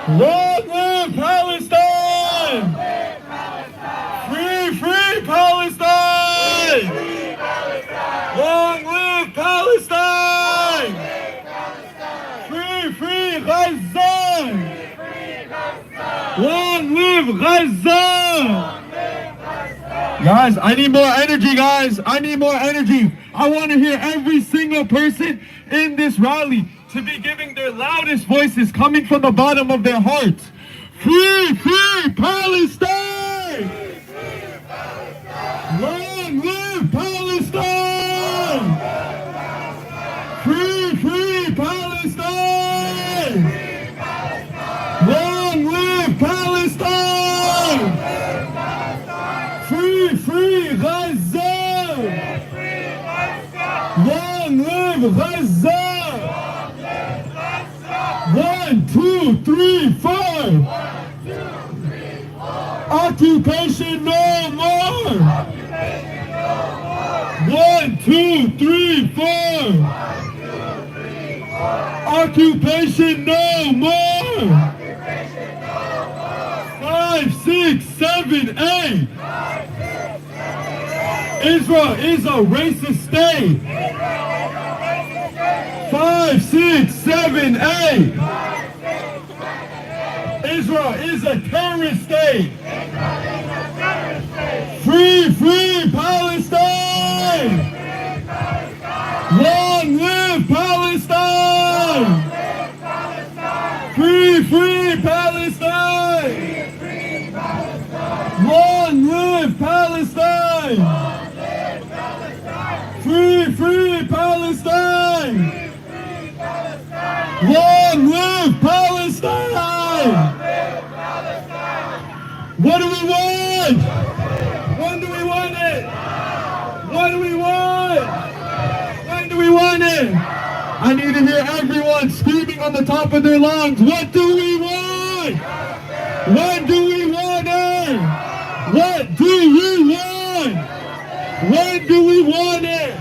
Long live Palestine! Free, free Palestine! Long live Palestine! Free, free Gaza! Long live Gaza! Guys, I need more energy, guys. I need more energy. I want to hear every single person in this rally to be giving their loudest voices coming from the bottom of their hearts. Free, free Palestine! Long live Palestine! Free, free Palestine! Long live Palestine! Free, free Gaza! Long live Gaza! 1, 2, 3, 4! Occupation no more! 1, 2, 3, 4! Occupation no more! 5, 6, 7, 8! Israel is a racist state! 5, 6, 7, 8! Israel is a terrorist state! Free, free Palestine! Long live Palestine! Free, free Palestine! Long live Palestine! Free, free Palestine! Long live Palestine! What do we want? When do we want it? What do we want? When do we want it? I need to hear everyone screaming on the top of their lungs. What do we want? When do we want it? What do we want? When do we want it?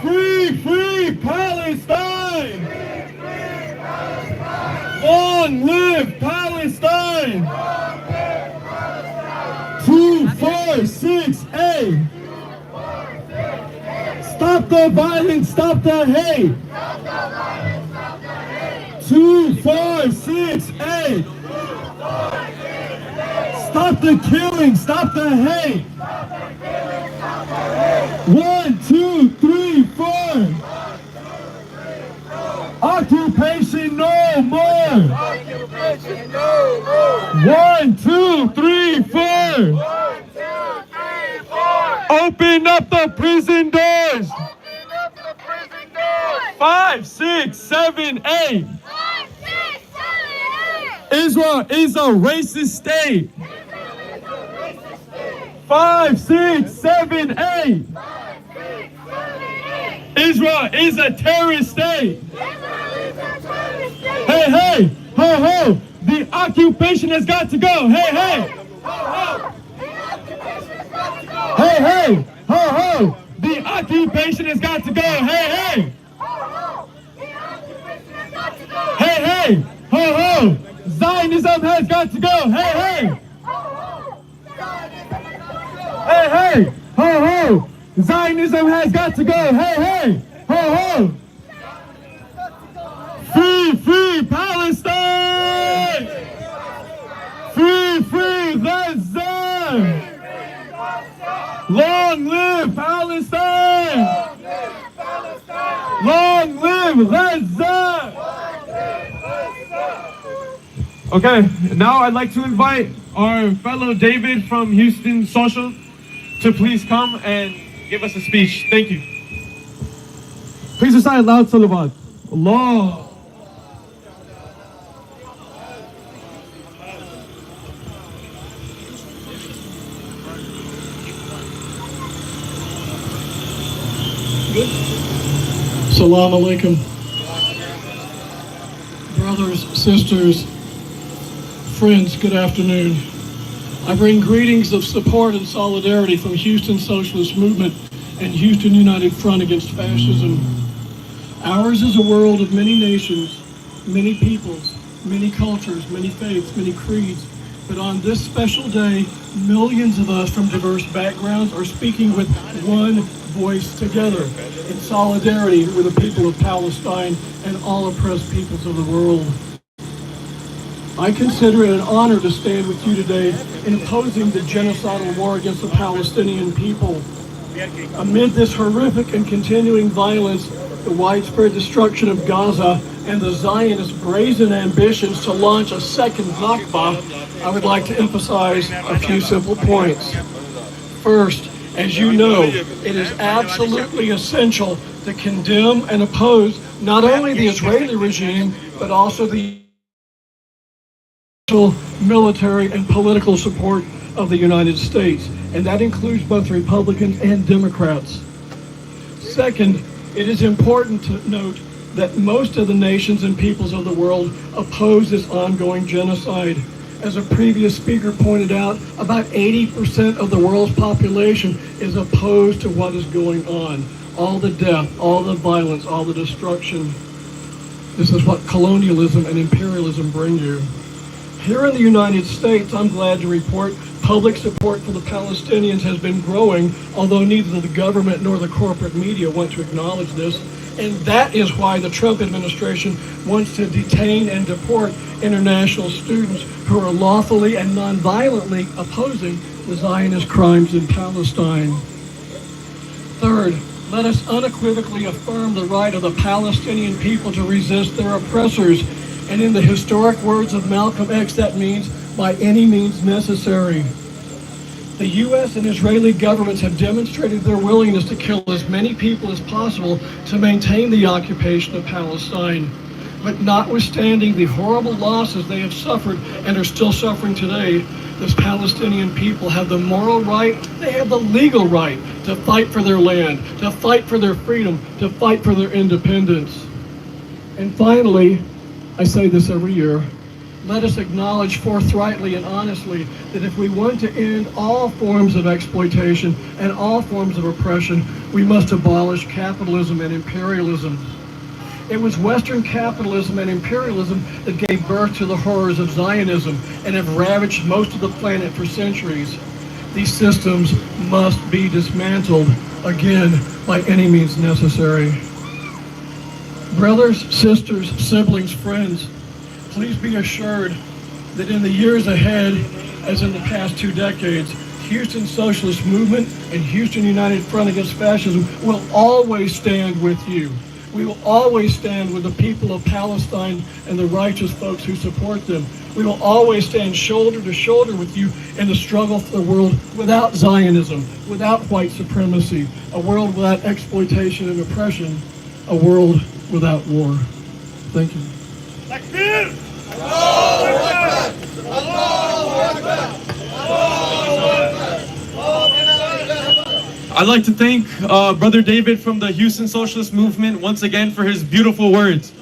Free, free Palestine! Long live Palestine! 2, 4, 6, 8! Stop the violence, stop the hate! 2, 4, 6, 8! Stop the killing, stop the hate! 1, 2, 3, 4! Occupation no more! 1, 2, 3, 4! Open up the prison doors! 5, 6, 7, 8! Israel is a racist state! 5, 6, 7, 8! Israel is a terrorist state! Hey, hey! Ho, ho! The occupation has got to go! Hey, hey! Hey, hey! Ho, ho! The occupation has got to go! Hey, hey! Hey, hey! Ho, ho! Zionism has got to go! Hey, hey! Hey, hey! Ho, ho! Zionism has got to go! Hey, hey! Ho, ho! Free, free Palestine! Free, free Gaza! Long live Palestine! Long live Gaza! Okay, now I'd like to invite our fellow David from Houston Social to please come and give us a speech. Thank you. Please recite loud salawat. Allah. Salam alaikum. Brothers, sisters, friends, good afternoon. I bring greetings of support and solidarity from Houston Socialist Movement and Houston United Front Against Fascism. Ours is a world of many nations, many peoples, many cultures, many faiths, many creeds. But on this special day, millions of us from diverse backgrounds are speaking with one voice together in solidarity with the people of Palestine and all oppressed peoples of the world. I consider it an honor to stand with you today in opposing the genocidal war against the Palestinian people. Amid this horrific and continuing violence, the widespread destruction of Gaza, and the Zionist brazen ambitions to launch a second Nakba, I would like to emphasize a few simple points. First, as you know, it is absolutely essential to condemn and oppose not only the Israeli regime, but also the military and political support of the United States, and that includes both Republicans and Democrats. Second, it is important to note that most of the nations and peoples of the world oppose this ongoing genocide. As a previous speaker pointed out, about 80% of the world's population is opposed to what is going on. All the death, all the violence, all the destruction. This is what colonialism and imperialism bring you. Here in the United States, I'm glad to report public support for the Palestinians has been growing, although neither the government nor the corporate media want to acknowledge this. And that is why the Trump administration wants to detain and deport international students who are lawfully and non-violently opposing the Zionist crimes in Palestine. Third, let us unequivocally affirm the right of the Palestinian people to resist their oppressors. And in the historic words of Malcolm X, that means by any means necessary. The U.S. and Israeli governments have demonstrated their willingness to kill as many people as possible to maintain the occupation of Palestine. But notwithstanding the horrible losses they have suffered and are still suffering today, the Palestinian people have the moral right, they have the legal right to fight for their land, to fight for their freedom, to fight for their independence. And finally, I say this every year, let us acknowledge forthrightly and honestly that if we want to end all forms of exploitation and all forms of oppression, we must abolish capitalism and imperialism. It was Western capitalism and imperialism that gave birth to the horrors of Zionism and have ravaged most of the planet for centuries. These systems must be dismantled, again, by any means necessary. Brothers, sisters, siblings, friends, please be assured that in the years ahead, as in the past 2 decades, Houston Socialist Movement and Houston United Front Against Fascism will always stand with you. We will always stand with the people of Palestine and the righteous folks who support them. We will always stand shoulder to shoulder with you in the struggle for the world without Zionism, without white supremacy, a world without exploitation and oppression, a world without war. Thank you. Takbir! Allahu Akbar! Allahu Akbar! I'd like to thank Brother David from the Houston Socialist Movement once again for his beautiful words.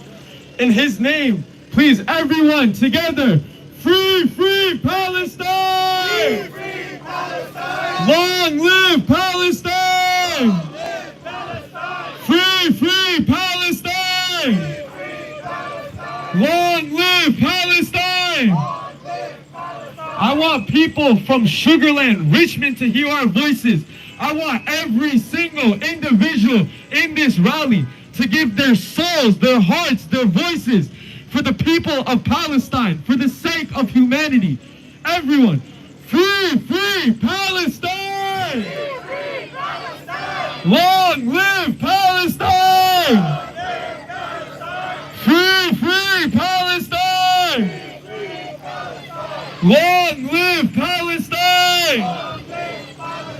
In his name, please everyone together, free, free Palestine! Free, free Palestine! Long live Palestine! Long live Palestine! Free, free Palestine! Free, free Palestine! Long live Palestine! Long live Palestine! I want people from Sugarland, Richmond to hear our voices. I want every single individual in this rally to give their souls, their hearts, their voices for the people of Palestine, for the sake of humanity. Everyone, free, free Palestine! Free, free Palestine! Long live Palestine! Long live Palestine! Free, free Palestine! Free, free Palestine! Long live Palestine! Long live Palestine!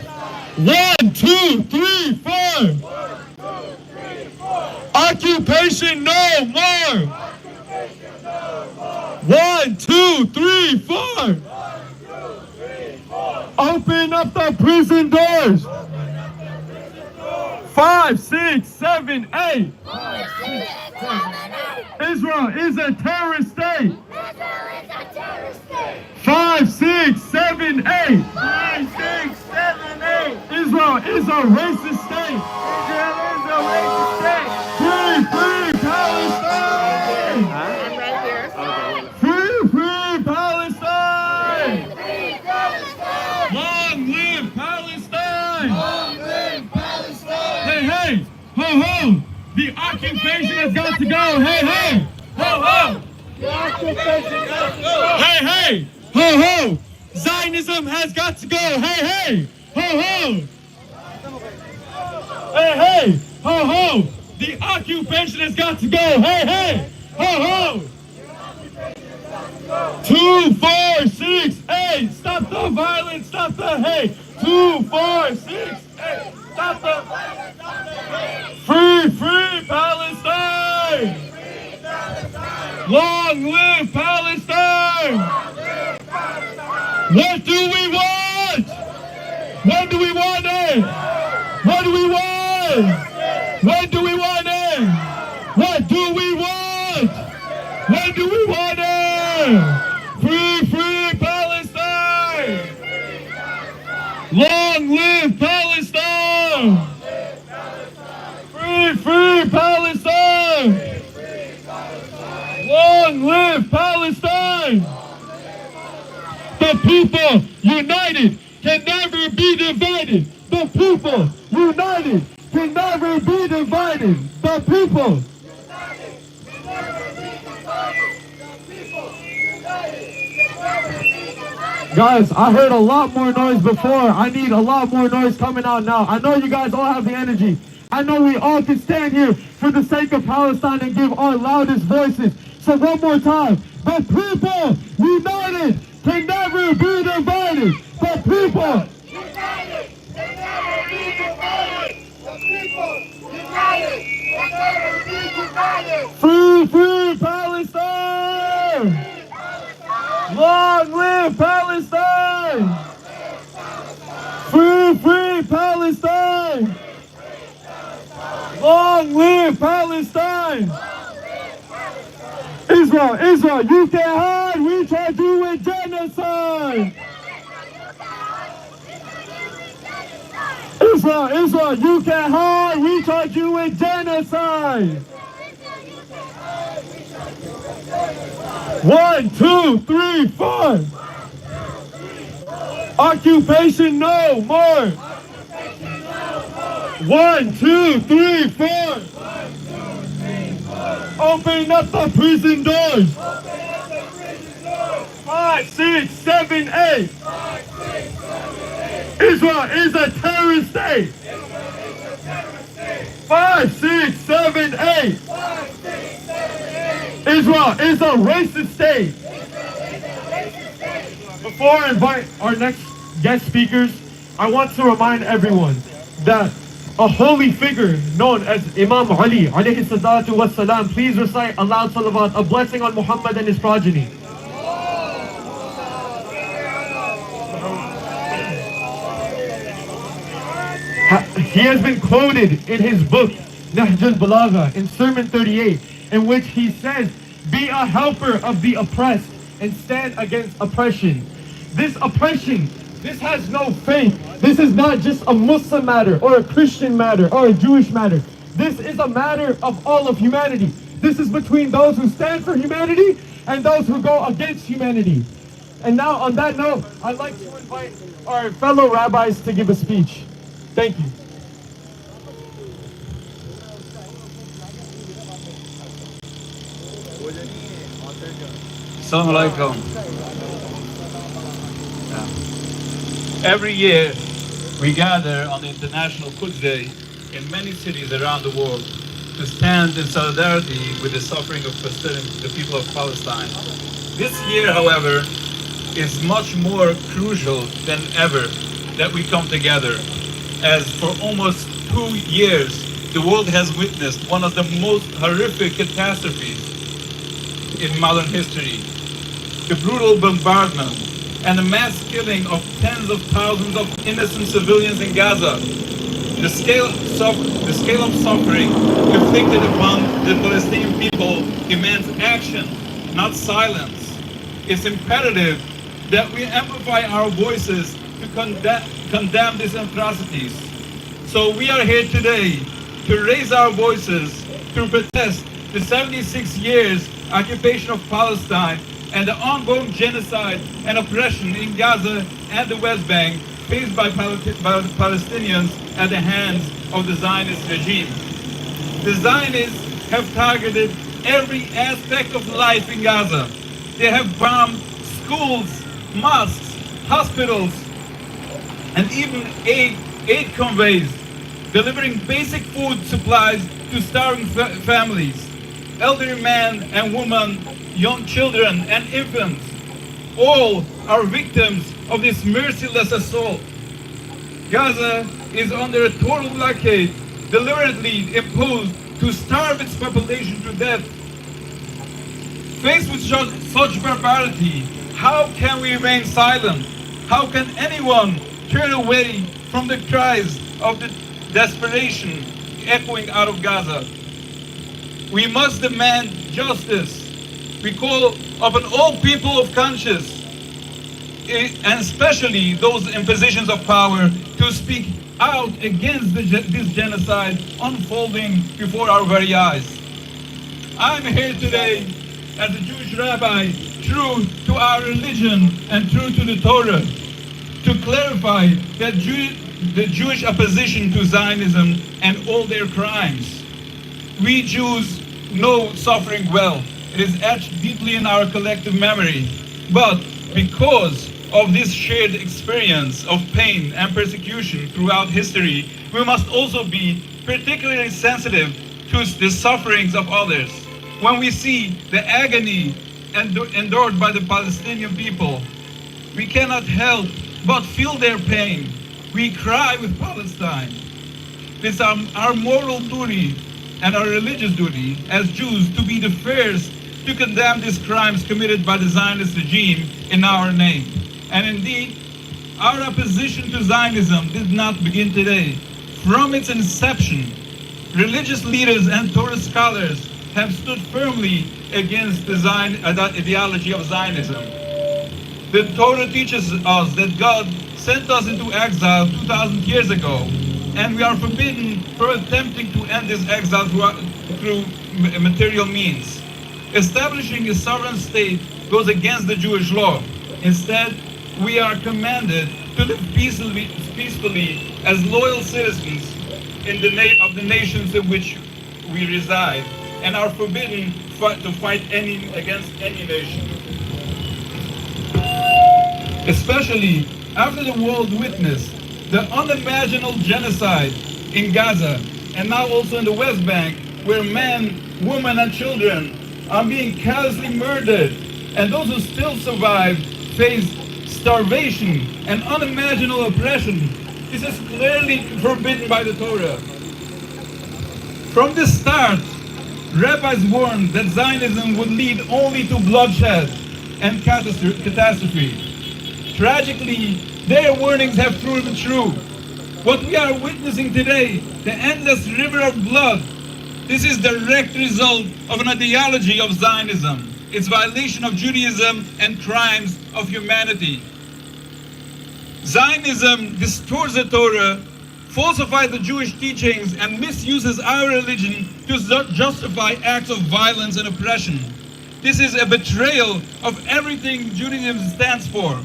1, 2, 3, 4. 1, 2, 3, 4. Occupation no more. Occupation no more. 1, 2, 3, 4. 1, 2, 3, 4. Open up the prison doors. Open up the prison doors. 5, 6, 7, 8. 5, 6, 7, 8. Israel is a terrorist state. Israel is a terrorist state. 5, 6, 7, 8. 5, 6, 7, 8. Israel is a racist state. Israel is a racist state. Free, free Palestine. I'm right here. occupation has got to go. Hey, hey! Ho, ho! Hey, hey! Ho, ho! Zionism has got to go. Hey, hey! Ho, ho! Hey, hey! Ho, ho! The occupation has got to go. Hey, hey! Ho, ho! 2, 4, 6, 8. Stop the violence. Stop the hate. 2, 4, 6, 8. Stop the free, free Palestine. Long live Palestine. What do we want? When do we want it? What do we want? When do we want it? What do we want? When do we want it? Free, free Palestine! Long live Palestine! Free, free Palestine! Long live Palestine! The people united can never be divided. The people united can never be divided. The people. Guys, I heard a lot more noise before. I need a lot more noise coming out now. I know you guys all have the energy. I know we all can stand here for the sake of Palestine and give our loudest voices. So one more time, the people united can never be divided. The people united can never be divided. The people united can never be divided. Free, free Palestine! Long live Palestine! Free, free Palestine! Long live Palestine! Israel, Israel, you can't hide! We charge you with genocide! Israel, Israel, you can't hide! We charge you with genocide! 1, 2, 3, 4. Occupation no more. 1, 2, 3, 4. Open up the prison doors. 5, 6, 7, 8. Israel is a terrorist state. 5, 6, 7, 8. Israel is a racist state. Before I invite our next guest speakers, I want to remind everyone that a holy figure known as Imam Ali, alayhi salatu wassalam, please recite aloud salawat, a blessing on Muhammad and his progeny. He has been quoted in his book, Nahj al-Balagha, in Sermon 38, in which he says, be a helper of the oppressed and stand against oppression. This oppression, this has no faith. This is not just a Muslim matter or a Christian matter or a Jewish matter. This is a matter of all of humanity. This is between those who stand for humanity and those who go against humanity. And now on that note, I'd like to invite our fellow rabbis to give a speech. Thank you. Assalamu alaikum. Every year we gather on the International Quds Day in many cities around the world to stand in solidarity with the suffering of the people of Palestine. This year, however, is much more crucial than ever that we come together, as for almost 2 years the world has witnessed one of the most horrific catastrophes in modern history. The brutal bombardment and the mass killing of tens of thousands of innocent civilians in Gaza. The scale of suffering inflicted upon the Palestinian people demands action, not silence. It's imperative that we amplify our voices to condemn these atrocities. So we are here today to raise our voices to protest the 76 years occupation of Palestine and the ongoing genocide and oppression in Gaza and the West Bank faced by Palestinians at the hands of the Zionist regime. The Zionists have targeted every aspect of life in Gaza. They have bombed schools, mosques, hospitals, and even aid conveys, delivering basic food supplies to starving families. Elderly men and women, young children and infants, all are victims of this merciless assault. Gaza is under a total blockade, deliberately imposed to starve its population to death. Faced with such barbarity, how can we remain silent? How can anyone turn away from the cries of the desperation echoing out of Gaza? We must demand justice. We call upon all people of conscience, and especially those in positions of power, to speak out against this genocide unfolding before our very eyes. I'm here today as a Jewish rabbi, true to our religion and true to the Torah, to clarify that the Jewish opposition to Zionism and all their crimes. We Jews know suffering well. It is etched deeply in our collective memory. But because of this shared experience of pain and persecution throughout history, we must also be particularly sensitive to the sufferings of others. When we see the agony endured by the Palestinian people, we cannot help but feel their pain. We cry with Palestine. It's our moral duty and our religious duty as Jews to be the first to condemn these crimes committed by the Zionist regime in our name. And indeed, our opposition to Zionism did not begin today. From its inception, religious leaders and Torah scholars have stood firmly against the ideology of Zionism. The Torah teaches us that God sent us into exile 2,000 years ago, and we are forbidden from attempting to end this exile through material means. Establishing a sovereign state goes against the Jewish law. Instead, we are commanded to live peacefully as loyal citizens of the nations in which we reside, and are forbidden to fight against any nation. Especially after the world witnessed the unimaginable genocide in Gaza, and now also in the West Bank, where men, women, and children are being callously murdered, and those who still survive face starvation and unimaginable oppression. This is clearly forbidden by the Torah. From the start, rabbis warned that Zionism would lead only to bloodshed and catastrophe. Tragically, their warnings have proven true. What we are witnessing today, the endless river of blood, this is the direct result of an ideology of Zionism, its violation of Judaism and crimes of humanity. Zionism distorts the Torah, falsifies the Jewish teachings, and misuses our religion to justify acts of violence and oppression. This is a betrayal of everything Judaism stands for.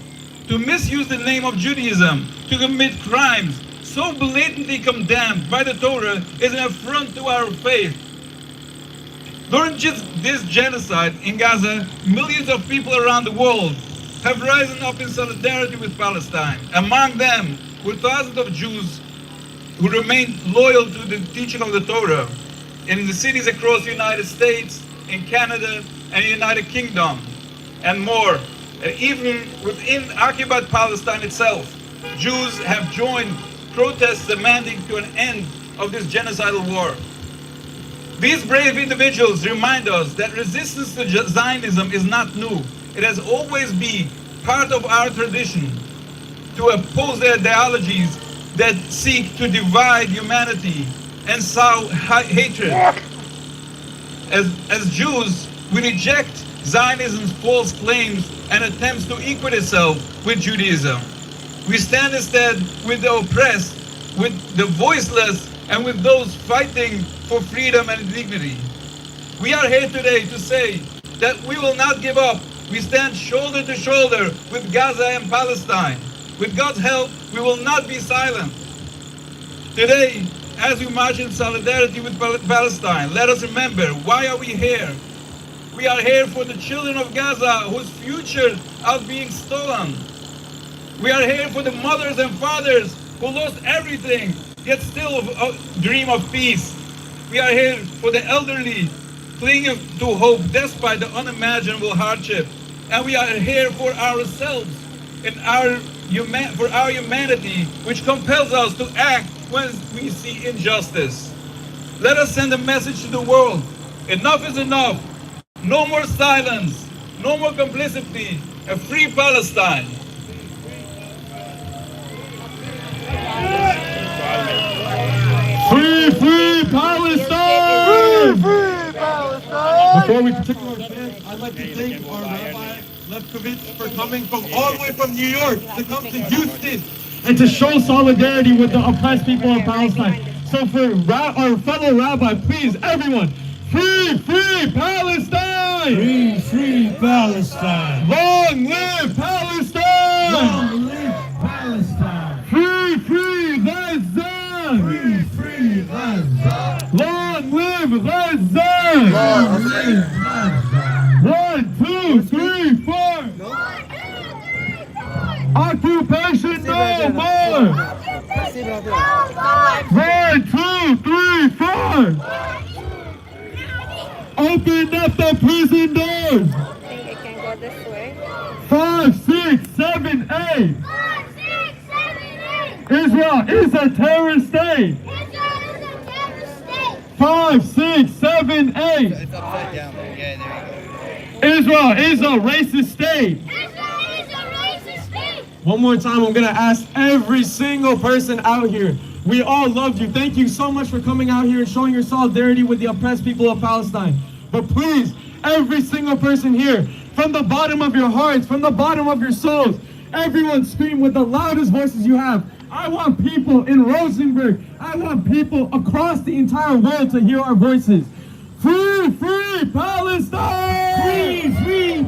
To misuse the name of Judaism, to commit crimes so blatantly condemned by the Torah is an affront to our faith. During this genocide in Gaza, millions of people around the world have risen up in solidarity with Palestine. Among them were thousands of Jews who remained loyal to the teaching of the Torah in the cities across the United States, in Canada, and the United Kingdom, and more. And even within occupied Palestine itself, Jews have joined protests demanding to an end of this genocidal war. These brave individuals remind us that resistance to Zionism is not new. It has always been part of our tradition to oppose the ideologies that seek to divide humanity and sow hatred. As Jews, we reject Zionism's false claims and attempts to equate itself with Judaism. We stand instead with the oppressed, with the voiceless, and with those fighting for freedom and dignity. We are here today to say that we will not give up. We stand shoulder to shoulder with Gaza and Palestine. With God's help, we will not be silent. Today, as we march in solidarity with Palestine, let us remember, why are we here? We are here for the children of Gaza whose futures are being stolen. We are here for the mothers and fathers who lost everything, yet still dream of peace. We are here for the elderly, clinging to hope despite the unimaginable hardship. And we are here for ourselves and for our humanity, which compels us to act when we see injustice. Let us send a message to the world. Enough is enough. No more silence. No more complicity. A free Palestine. Free, free Palestine! Free Palestine! Before we continue our dance, I'd like to thank our Rabbi Lefkowitz for coming from all the way from New York to come to Houston and to show solidarity with the oppressed people of Palestine. So for our fellow rabbi, please, everyone, free, free Palestine! Free, free Palestine! Long live Palestine! Long live Palestine! Free, free Gaza! Free, free Gaza! Long live Gaza! Long live Gaza! 1, 2, 3, 4! Occupation no more! 1, 2, 3, 4! Open up the prison doors! I think it can go this way. 5, 6, 7, 8! 5, 6, 7, 8! Israel is a terrorist state! Israel is a terrorist state! 5, 6, 7, 8! It's upside down there. Yeah, there you go. Israel is a racist state! Israel is a racist state! One more time, I'm gonna ask every single person out here. We all loved you. Thank you so much for coming out here and showing your solidarity with the oppressed people of Palestine. But please, every single person here, from the bottom of your hearts, from the bottom of your souls, everyone scream with the loudest voices you have. I want people in Rosenberg, I want people across the entire world to hear our voices. Free, free Palestine! Free, free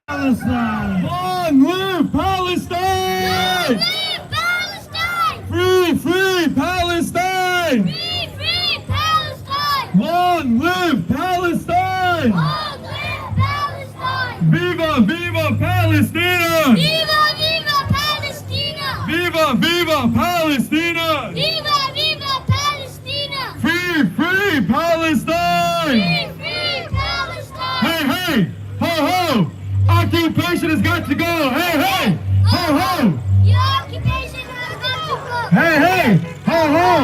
Palestine! Long live Palestine! Free Palestine! Free, free Palestine! Free, free Palestine! Long live Palestine! Long live Palestine! Viva, viva Palestina! Viva, viva Palestina! Viva, viva Palestina! Viva, viva Palestina! Free, free Palestine! Free, free Palestine! Hey, hey! Ho, ho! Occupation has got to go! Hey, hey! Ho, ho! Your occupation has got to go! Hey, hey! Ho, ho!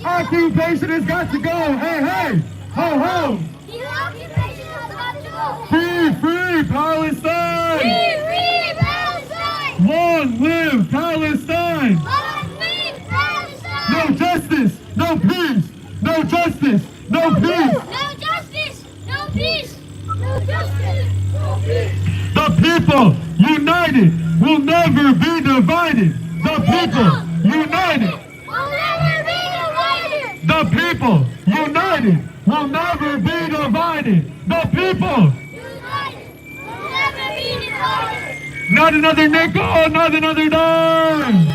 Occupation has got to go! Hey, hey! Ho, ho! Your occupation has got to go! Free, free Palestine! Free, free Palestine! Long live Palestine! Long live Palestine! No justice, no peace! No justice, no peace! No justice! No peace! No justice! No peace! The people united will never be divided! The people united! We'll never be divided! The people united will never be divided! The people! United! We'll never be divided! Not another nickel, not another dime!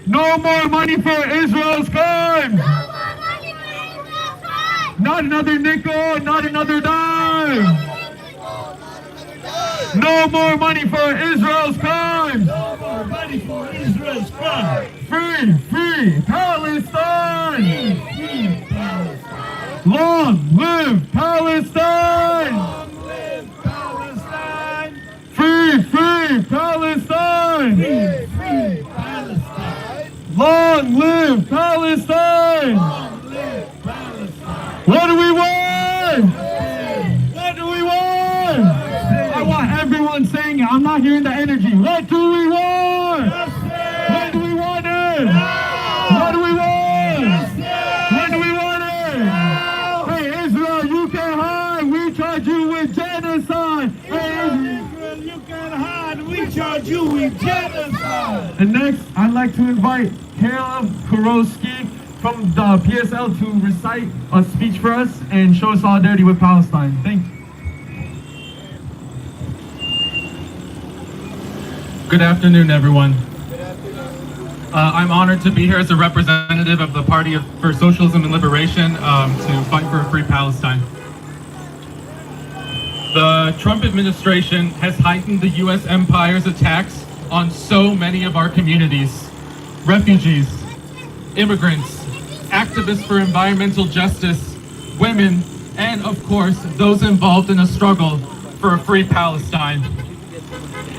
No more money for Israel's crime! No more money for Israel's crime! Not another nickel, not another dime! No more money for Israel's crime! No more money for Israel's crime! Free, free Palestine! Free Palestine! Long live Palestine! Long live Palestine! Free, free Palestine! Free, free Palestine! Long live Palestine! Long live Palestine! What do we want? What do we want? I want everyone saying it. I'm not hearing the energy. What do we want? When do we want it? What do we want? When do we want it? Hey Israel, you can't hide. We charge you with genocide. Hey Israel, You can hide, we charge you with genocide! and next, I'd like to invite Caleb Kurowski from the PSL to recite a speech for us and show solidarity with Palestine. Thank you. Good afternoon, everyone. I'm honored to be here as a representative of the Party for Socialism and Liberation to fight for a free Palestine. The Trump administration has heightened the U.S. empire's attacks on so many of our communities: refugees, immigrants, activists for environmental justice, women, and of course, those involved in a struggle for a free Palestine.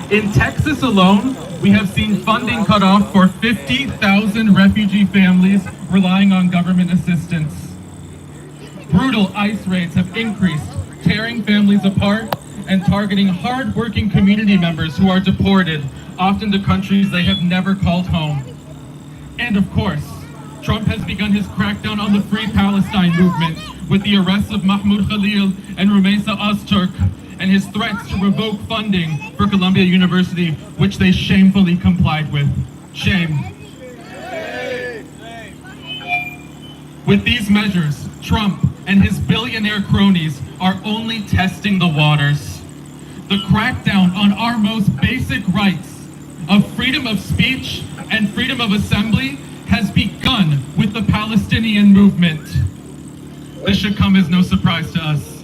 In Texas alone, we have seen funding cut off for 50,000 refugee families relying on government assistance. Brutal ICE raids have increased, tearing families apart and targeting hard-working community members who are deported, often to countries they have never called home. And of course, Trump has begun his crackdown on the Free Palestine movement with the arrests of Mahmoud Khalil and Rumeisa Ozturk, and his threats to revoke funding for Columbia University, which they shamefully complied with. Shame. With these measures, Trump and his billionaire cronies are only testing the waters. The crackdown on our most basic rights of freedom of speech and freedom of assembly has begun with the Palestinian movement. This should come as no surprise to us.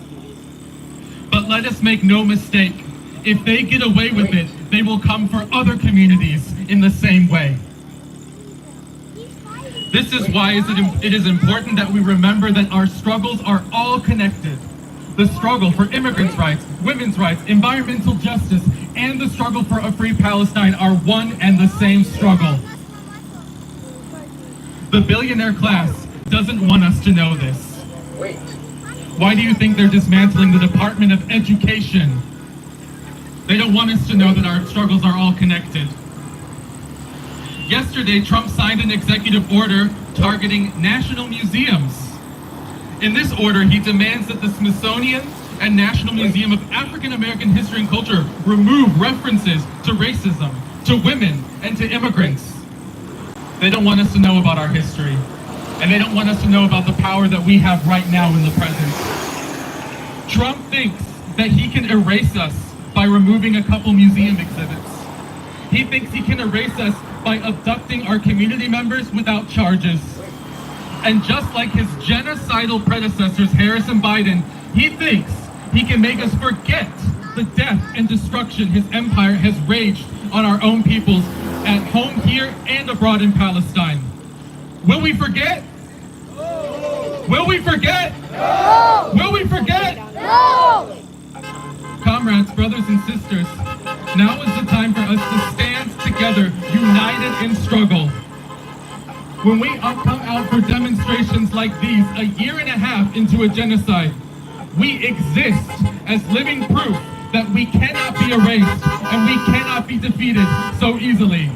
But let us make no mistake, if they get away with it, they will come for other communities in the same way. This is why it is important that we remember that our struggles are all connected. The struggle for immigrants' rights, women's rights, environmental justice, and the struggle for a free Palestine are one and the same struggle. The billionaire class doesn't want us to know this. Why do you think they're dismantling the Department of Education? They don't want us to know that our struggles are all connected. Yesterday, Trump signed an executive order targeting national museums. In this order, he demands that the Smithsonian and National Museum of African American History and Culture remove references to racism, to women, and to immigrants. They don't want us to know about our history. And they don't want us to know about the power that we have right now in the present. Trump thinks that he can erase us by removing a couple museum exhibits. He thinks he can erase us by abducting our community members without charges. And just like his genocidal predecessors, Harris and Biden, he thinks he can make us forget the death and destruction his empire has raged on our own peoples at home here and abroad in Palestine. Will we forget? No. Will we forget? No. Will we forget? No! Comrades, brothers and sisters, now is the time for us to stand together, united in struggle. When we come out for demonstrations like these, a year and a half into a genocide, we exist as living proof that we cannot be erased and we cannot be defeated so easily.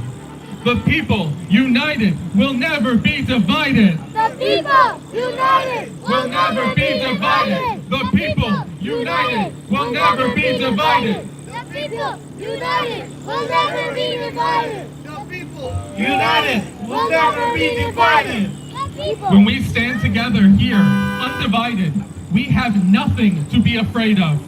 The people united will never be divided. The people united Will never be divided. The people united will never be divided. The people united will never be divided. The people united will never be divided. The people. When we stand together here, undivided, we have nothing to be afraid of.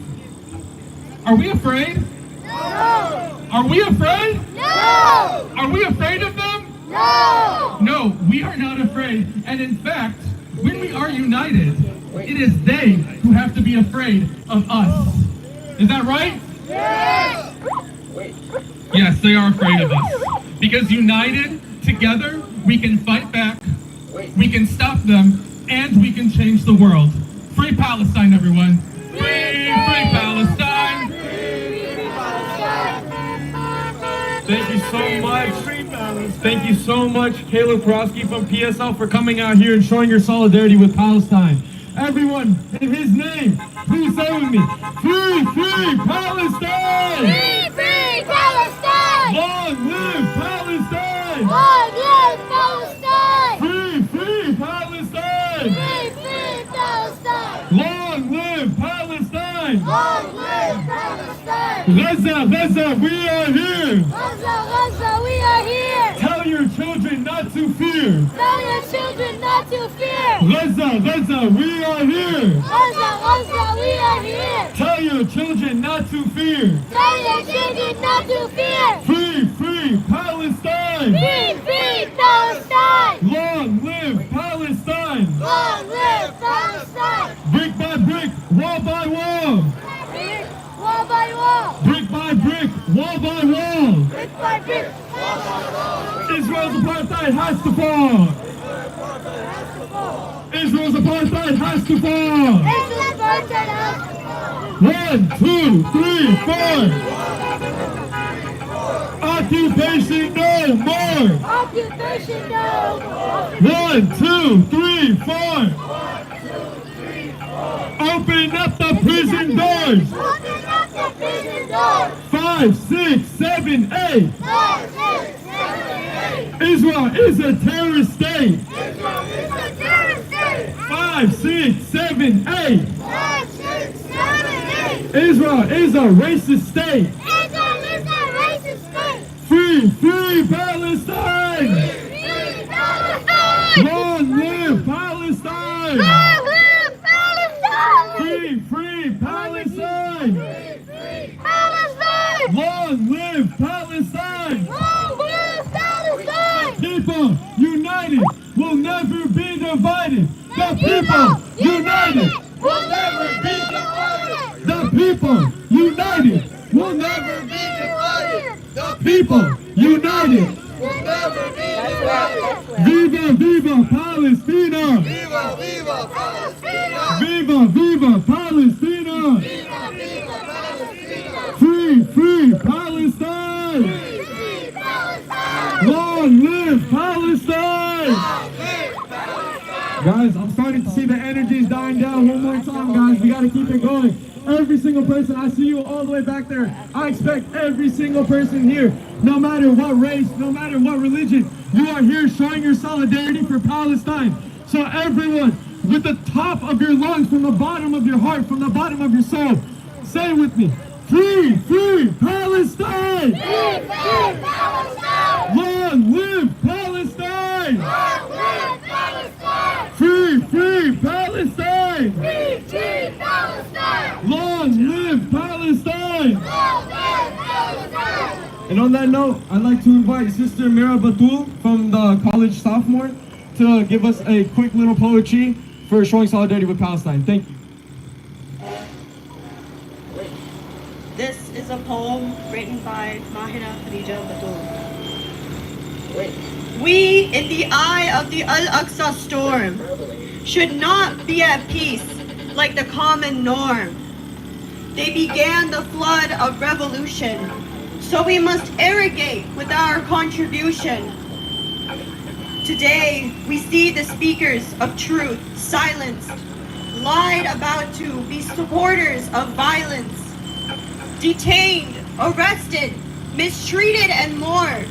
Are we afraid? No! Are we afraid? No! Are we afraid of them? No! No, we are not afraid. And in fact, when we are united, it is they who have to be afraid of us. Is that right? Yes! Yes, they are afraid of us. Because united, together, we can fight back, we can stop them, and we can change the world. Free Palestine, everyone. Free Palestine. Thank you so much. Thank you so much, Caleb Prosky from PSL, for coming out here and showing your solidarity with Palestine. Everyone, in his name, please say with me, Free Palestine! Free Palestine! Long live Palestine! Long live Palestine! Free Palestine! Free Palestine! Long live Palestine! Long live Palestine! Gaza, we are here! Gaza, we are here! Tell your children not to fear! Tell your children not to fear! Gaza, we are here! Gaza, we are here! Tell your children not to fear! Tell your children not to fear! Free Palestine! Free Palestine! wall. Brick by brick, wall by wall. Brick by brick, wall by wall. Israel's apartheid has to fall. Israel's apartheid has to fall. Israel's apartheid has to fall. 1, 2, 3, 4. Occupation no more. Occupation no. 1, 2, 3, 4. Open up the prison doors. Open up the prison doors. 5, 6, 7, 8. 5, 6, 7, 8. Israel is a terrorist state. Israel is a terrorist state. 5, 6, 7, 8. 5, 6, 7, 8. Israel is a racist state. Israel is a racist state. Free, free Palestine. Free Palestine. Long live Palestine. Long live Palestine. Free, free Palestine. Free Palestine. Long live Palestine. Long live Palestine. People united will never be divided. The people united will never be divided. The people united will never be divided. The people united will never be divided. Viva, viva Palestina! Viva, viva Palestina. Viva, viva Palestina! Viva, viva Palestina. Free, free Palestine! Free Palestine. Long live Palestine! Long live Palestine. Guys, I'm starting to see the energy is dying down. One more time, guys. We got to keep it going. Every single person, I see you all the way back there. I expect every single person here, no matter what race, no matter what religion, you are here showing your solidarity for Palestine. So everyone, with the top of your lungs, from the bottom of your heart, from the bottom of your soul, say it with me. Free, free Palestine! Free, free Palestine. Long live Palestine! Long live Palestine. Free, free Palestine! Free, free Palestine. Long live Palestine! Long live Palestine. And on that note, I'd like to invite Sister Mira Batul from the college sophomore to give us a quick little poetry for showing solidarity with Palestine. Thank you. This is a poem written by Mahira Khadija Batul. We, in the eye of the Al-Aqsa storm, should not be at peace like the common norm. They began the flood of revolution, so we must irrigate with our contribution. Today, we see the speakers of truth silenced, lied about to be supporters of violence, detained, arrested, mistreated, and more.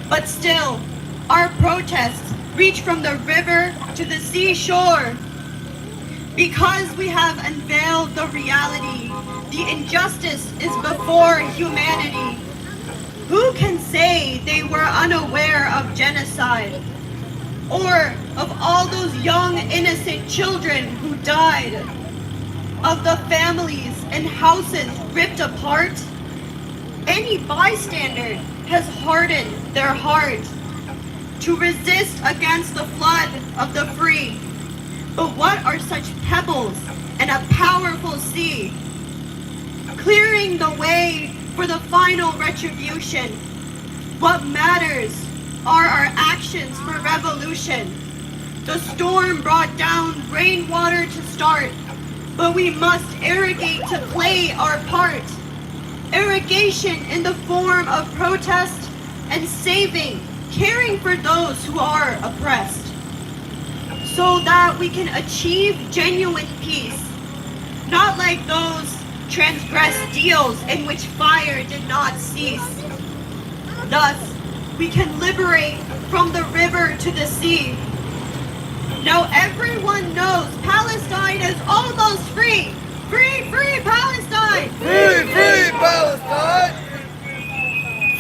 But still, our protests reach from the river to the seashore. Because we have unveiled the reality, the injustice is before humanity. Who can say they were unaware of genocide? Or of all those young, innocent children who died? Of the families and houses ripped apart? Any bystander has hardened their heart to resist against the flood of the free. But what are such pebbles in a powerful sea? Clearing the way for the final retribution. What matters are our actions for revolution. The storm brought down rainwater to start, but we must irrigate to play our part. Irrigation in the form of protest and saving, caring for those who are oppressed, so that we can achieve genuine peace, not like those transgressed deals in which fire did not cease. Thus, we can liberate from the river to the sea. Now everyone knows Palestine is almost free. Free, free Palestine! Free, free Palestine!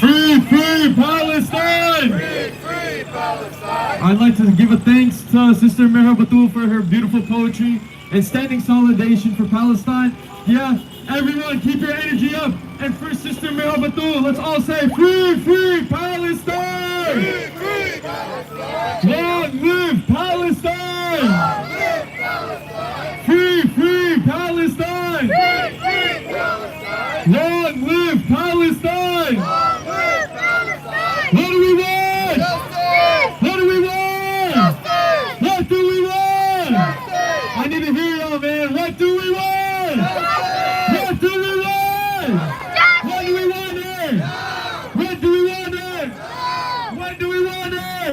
Free, free Palestine! Free, free Palestine! I'd like to give a thanks to Sister Mira Batul for her beautiful poetry and standing solidarity for Palestine. Yeah, everyone keep your energy up. And for Sister Mira Batul, let's all say free, free Palestine! Free, free Palestine! Long live Palestine! Long live Palestine! Free, free Palestine! Free, free Palestine! Long live Palestine! Long live Palestine! What do we want? Justice! What do we want? Justice! What do we want? Justice! I need to hear y'all, man. What do we want? What do we want? What do we want here? What do we want here? What do we want here?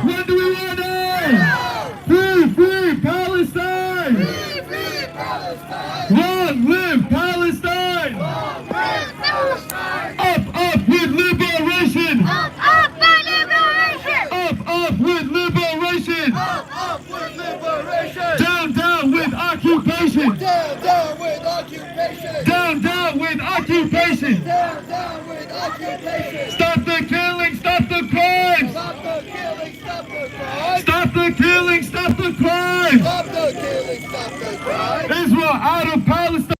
What do we want here? Free Palestine! Free Palestine! Long live Palestine! Long live Palestine! Up with liberation! Up for liberation! Up with liberation! Up with liberation! Down with occupation! Down with occupation! Down with occupation! Down with occupation! Stop the killing, stop the crimes! Stop the killing, stop the crime! Stop the killing, stop the crimes! Stop the killing, stop the crime! Israel out of Palestine!